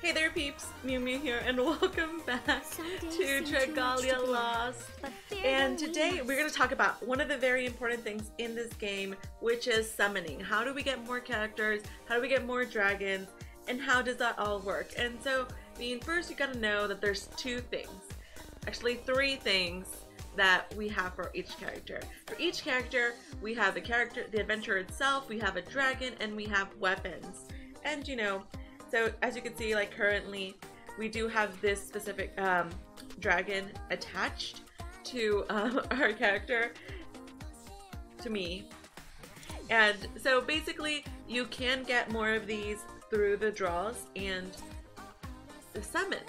Hey there peeps, mewmew here and welcome back to Dragalia Lost. And today we're going to talk about one of the very important things in this game, which is summoning. How do we get more characters, how do we get more dragons, and how does that all work? And so, first you got to know that there's two things, actually three things that we have for each character. For each character, we have the adventure itself, we have a dragon, and we have weapons. And so as you can see, like currently, we do have this specific dragon attached to our character, to me. And so basically, you can get more of these through the draws and the summons.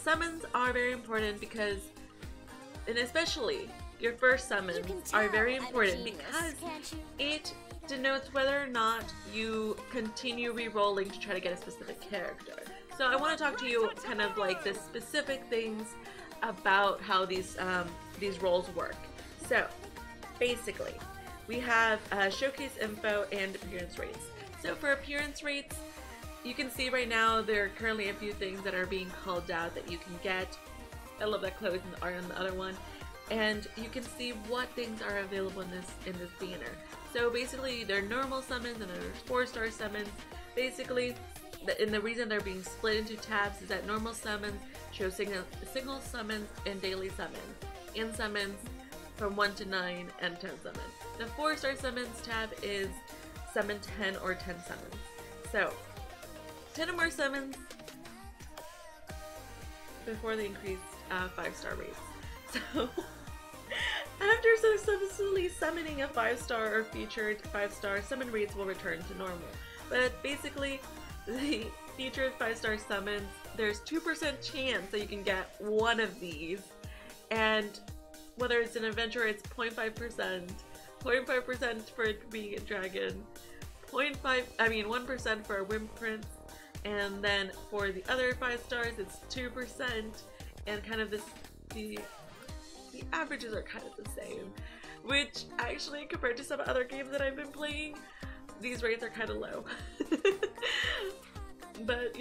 Summons are very important because, and especially your first summons are very important because it denotes whether or not you continue re-rolling to try to get a specific character. So I want to talk to you kind of like the specific things about how these rolls work. So basically, we have showcase info and appearance rates. So for appearance rates, you can see right now there are currently a few things that are being called out that you can get. I love that clothes and the art on the other one. And you can see what things are available in this banner. So basically, they're normal summons and there's 4-star summons. Basically, the reason they're being split into tabs is that normal summons show single summons and daily summons. In summons from 1 to 9 and 10 summons. The 4-star summons tab is summon 10 or 10 summons. So 10 or more summons before the increased 5-star rates. So after successfully summoning a 5-star or featured 5-star, summon rates will return to normal. But basically, the featured 5-star summons, there's 2% chance that you can get one of these. And whether it's an adventure, it's 0.5%, 0.5% for it being a dragon, 1% for a whimprint, and then for the other 5 stars, it's 2%, and kind of the averages are kind of the same, which actually compared to some other games that I've been playing, these rates are kind of low. But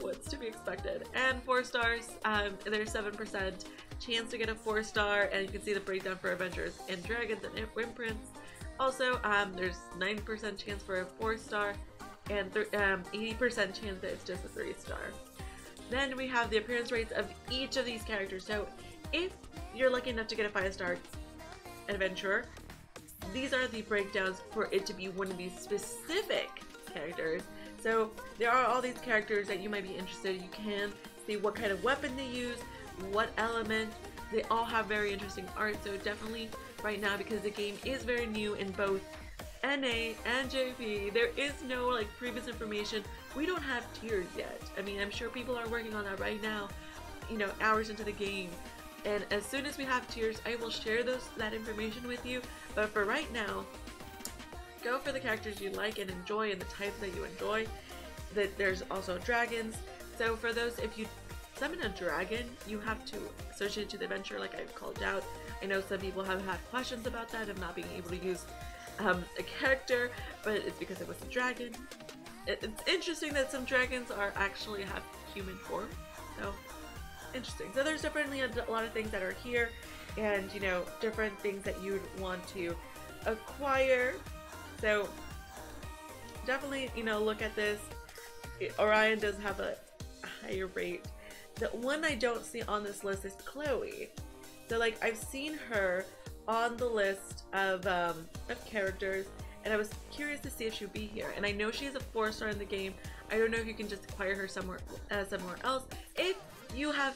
what's to be expected. And 4 stars, there's 7% chance to get a 4-star, and you can see the breakdown for adventures and dragons and whimprints. Also, there's 9% chance for a 4-star and 80% chance that it's just a 3-star. Then we have the appearance rates of each of these characters. So if you're lucky enough to get a 5-star adventurer, these are the breakdowns for it to be one of these specific characters. So there are all these characters that you might be interested in. You can see what kind of weapon they use, what element. They all have very interesting art, so definitely right now, because the game is very new in both NA and JP, there is no previous information. We don't have tiers yet. I'm sure people are working on that right now, hours into the game. And as soon as we have tiers, I will share that information with you. But for right now, go for the characters you like and enjoy and the types that you enjoy. There's also dragons. So for those, if you summon a dragon, you have to associate it to the adventure like I've called out. I know some people have had questions about that of not being able to use a character, but it's because it was a dragon. It's interesting that some dragons actually have human form. So interesting. So there's definitely a lot of things that are here, and different things that you'd want to acquire. So definitely look at this. Orion does have a higher rate. The one I don't see on this list is Chloe. So I've seen her on the list of characters, and I was curious to see if she'd be here. And I know she's a 4-star in the game. I don't know if you can just acquire her somewhere else. If you have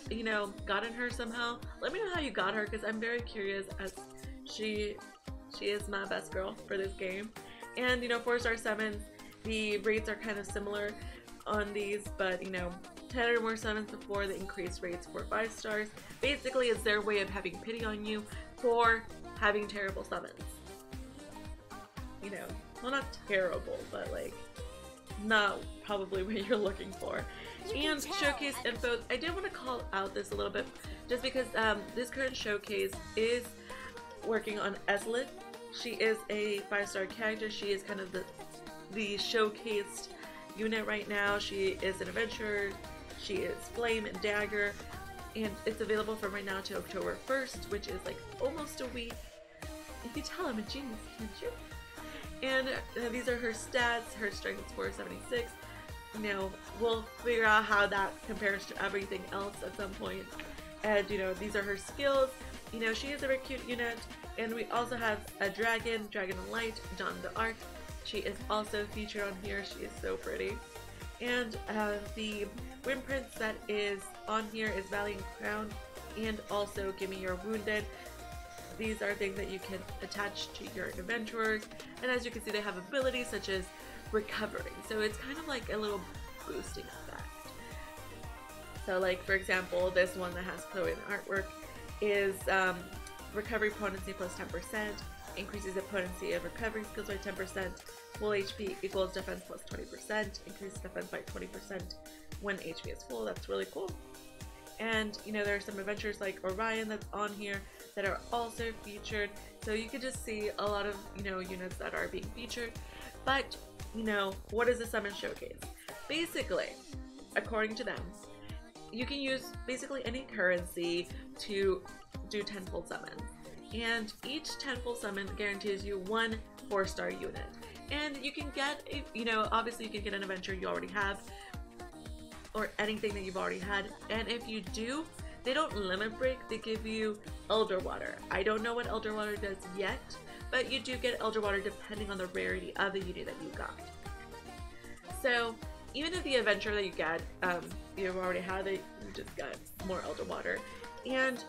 gotten her somehow, let me know how you got her, because I'm very curious, as she is my best girl for this game. And 4-star summons, the rates are kind of similar on these, but 10 or more summons before the increased rates for 5 stars. Basically, it's their way of having pity on you for having terrible summons. Well, not terrible, but not probably what you're looking for. And showcase info, I did want to call out this a little bit, just because this current showcase is working on Eslit. She is a 5-star character. She is kind of the showcased unit right now. She is an adventurer She is Flame and Dagger, and it's available from right now to October 1st, which is like almost a week. You can tell I'm a genius, can't you? And these are her stats. Her strength is 476. You know, we'll figure out how that compares to everything else at some point. And you know, these are her skills. You know, she is a very cute unit. And we also have a Dragon of Light, John the Arc. She is also featured on here. She is so pretty. And the Wimprints that is on here is Valiant Crown and also Give Me Your Wounded. These are things that you can attach to your adventurers, and as you can see, they have abilities such as recovering, so it's kind of like a little boosting effect. So like for example, this one that has Chloe in the artwork is recovery potency plus 10%, increases the potency of recovery skills by 10%, full HP equals defense plus 20%, increases defense by 20% when HP is full. That's really cool. And you know, there are some adventures like Orion that's on here that are also featured, so you can just see a lot of, you know, units that are being featured. But you know, what is the summon showcase? Basically, according to them, you can use basically any currency to do tenfold summon, and each tenfold summon guarantees you one 4-star unit. And you can get, you know, obviously you can get an adventure you already have or anything that you've already had, and if you do, they don't limit break, they give you Elder Water. I don't know what Elder Water does yet, but you do get Elder Water depending on the rarity of the unit that you got. So even if the adventure that you get, you've already had it, you just got more Elder Water. And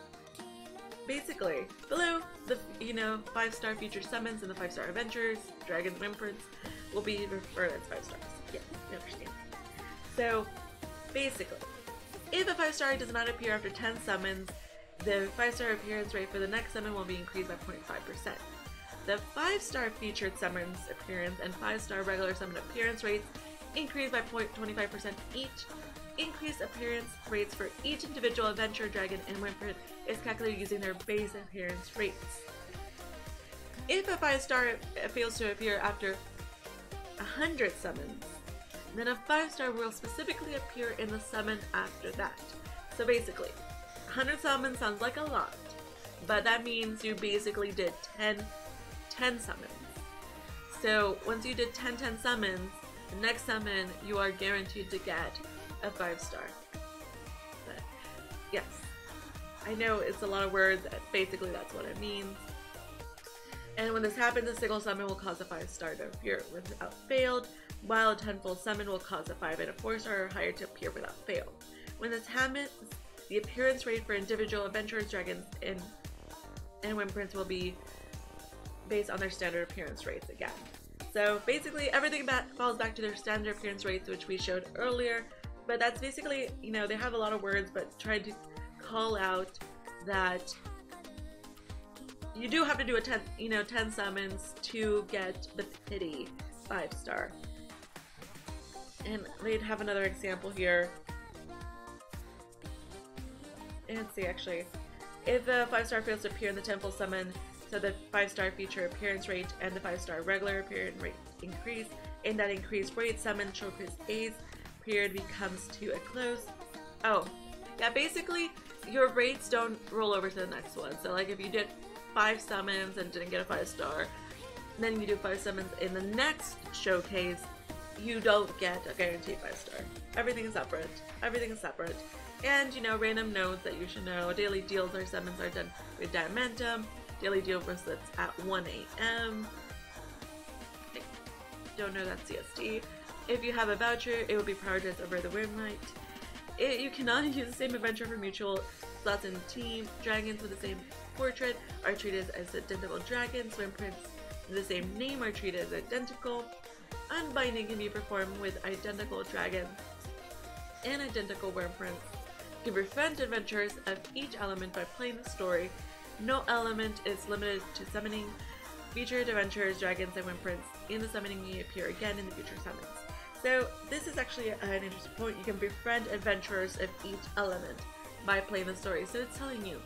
basically, below the, you know, 5-star featured summons and the 5-star adventures, Dragons and Imprints will be referred as 5 stars. Yeah, you understand. So basically, if a 5-star does not appear after 10 summons, the 5-star appearance rate for the next summon will be increased by 0.5%. The 5-star featured summons appearance and 5-star regular summon appearance rates increase by 0.25% each. Increased appearance rates for each individual adventure, dragon, and Wimprint is calculated using their base appearance rates. If a 5-star fails to appear after 100 summons, then a 5-star will specifically appear in the summon after that. So basically, 100 summons sounds like a lot, but that means you basically did 10 summons. So once you did 10 summons, the next summon you are guaranteed to get a 5-star. But yes, I know it's a lot of words, basically that's what it means. And when this happens, a single summon will cause a 5-star to appear without failed, while a 10-fold summon will cause a 5 and a 4-star or higher to appear without fail. When this happens, the appearance rate for individual adventurers, dragons, and Wimprints will be based on their standard appearance rates again. So basically everything falls back to their standard appearance rates, which we showed earlier, but that's basically, you know, they have a lot of words, but trying to call out that you do have to do a 10 summons to get the pity 5-star. And they'd have another example here. And see, actually, if a 5-star fails to appear in the 10-fold summon, so the 5-star feature appearance rate and the 5-star regular appearance rate increase. In that increased rate, summon showcase A's period comes to a close. Oh, yeah, basically your rates don't roll over to the next one. So like if you did 5 summons and didn't get a 5-star, then you do 5 summons in the next showcase, you don't get a guaranteed 5-star. Everything is separate. Everything is separate. And you know, random notes that you should know. Daily deals or summons are done with Diamentum. Daily deal bracelets at 1 AM. I don't know that CST. If you have a voucher, it will be prioritized over the Wyrmlight. You cannot use the same adventure for mutual slots in the team. Dragons with the same portrait are treated as identical dragons. Wimprints with the same name are treated as identical. Unbinding can be performed with identical dragons and identical Wimprints. You can befriend adventurers of each element by playing the story. No element is limited to summoning. Featured adventurers, dragons, and Wimprints in the summoning may appear again in the future summons. So this is actually an interesting point. You can befriend adventurers of each element by playing the story. So it's telling you,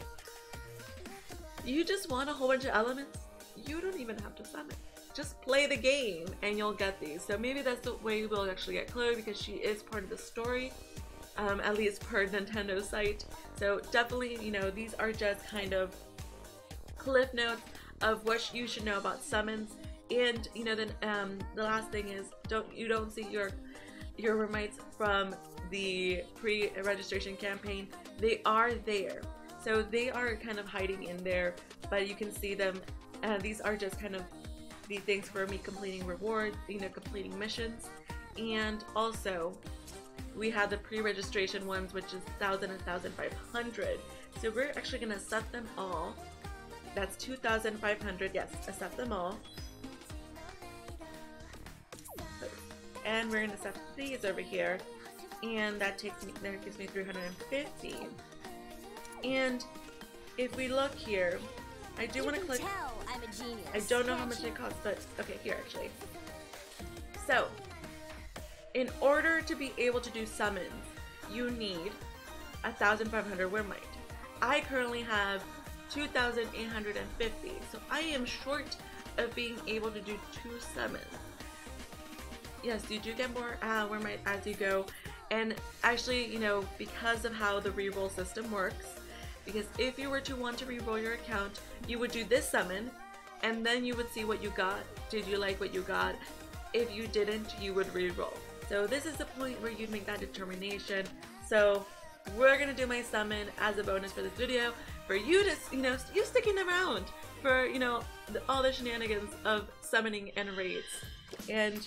you just want a whole bunch of elements? You don't even have to summon. Just play the game and you'll get these. So maybe that's the way we'll actually get Chloe, because she is part of the story. at least per Nintendo site. So definitely, you know, these are just kind of cliff notes of what you should know about summons. And you know, then the last thing is, you don't see your roommates from the pre-registration campaign. They are there, so they are kind of hiding in there, but you can see them. These are just kind of the things for me completing rewards, you know, completing missions. And also we have the pre-registration ones, which is 1,000 and 1,500. So we're actually gonna set them all. That's 2,500. Yes, accept them all. And we're gonna set these over here, and that gives me 350. And if we look here, I do want to click. I'm a genius. I don't know how much it costs, but okay, here actually. So, in order to be able to do summons, you need 1,500 Wyrmite. I currently have 2,850, so I am short of being able to do 2 summons. Yes, you do get more Wyrmite as you go, and actually, you know, because of how the reroll system works, because if you were to want to reroll your account, you would do this summon, and then you would see what you got. Did you like what you got? If you didn't, you would reroll. So this is the point where you'd make that determination. So we're gonna do my summon as a bonus for this video, for you to, you know, you sticking around for, you know, all the shenanigans of summoning and raids. And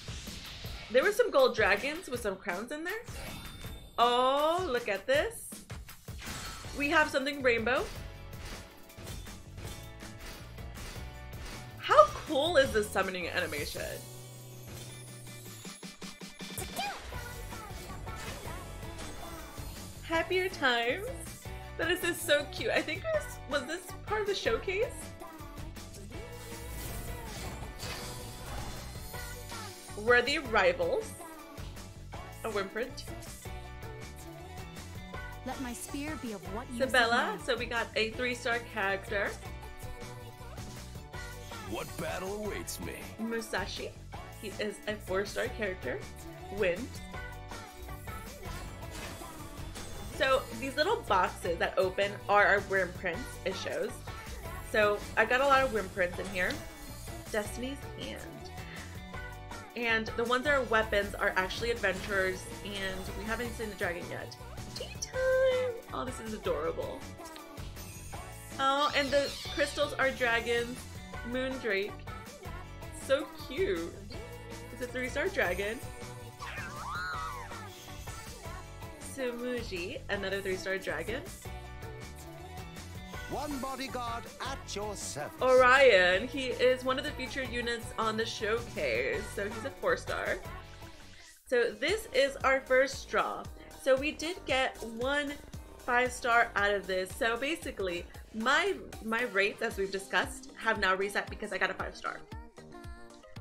there were some gold dragons with some crowns in there. Oh, look at this. We have something rainbow. How cool is this summoning animation? Happier times. That is just so cute. I think was this part of the showcase? Worthy rivals. A Wimprint. Let my spear be of what you Sabella. So we got a 3-star character. What battle awaits me? Musashi. He is a 4-star character. Wind. So these little boxes that open are our Wyrmprints, it shows. So I got a lot of Wyrmprints in here. Destiny's Hand. And the ones that are weapons are actually adventurers, and we haven't seen the dragon yet. Tea time! Oh, this is adorable. Oh, and the crystals are dragons. Moondrake. So cute. It's a 3-star dragon. Sumuji, another 3-star dragon. One bodyguard at your service. Orion, he is one of the featured units on the showcase, so he's a 4-star. So this is our first draw. So we did get 1 5-star out of this. So basically, my rates, as we've discussed, have now reset because I got a 5-star.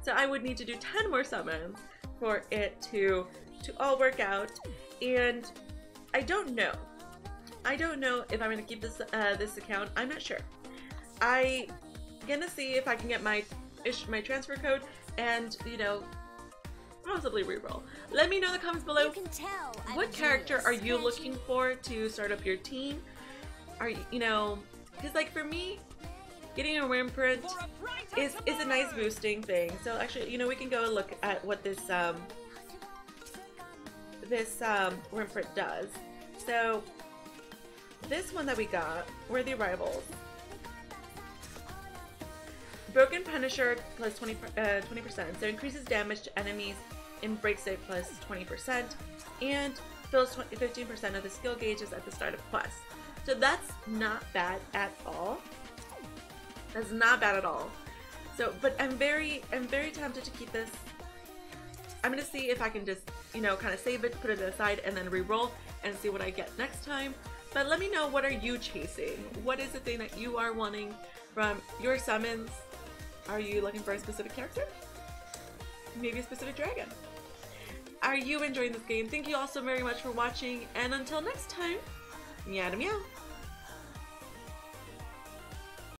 So I would need to do 10 more summons for it to all work out, and I don't know. I don't know if I'm gonna keep this this account. I'm not sure. I'm gonna see if I can get my transfer code and, you know, possibly reroll. Let me know in the comments below. You can tell what character are you looking for to start up your team? Are you know, because like for me, getting a Wyrmprint is a nice boosting thing. So actually, you know, we can go and look at what this Wyrmprint does. So this one that we got were the rivals. Broken Punisher plus 20%, so increases damage to enemies in break save plus 20%, and fills 15% of the skill gauges at the start of quests. So that's not bad at all. That's not bad at all. So, but I'm very tempted to keep this. I'm gonna see if I can just, you know, kind of save it, put it aside, and then re-roll and see what I get next time. But let me know, what are you chasing? What is the thing that you are wanting from your summons? Are you looking for a specific character? Maybe a specific dragon? Are you enjoying this game? Thank you all so very much for watching, and until next time, meow to meow.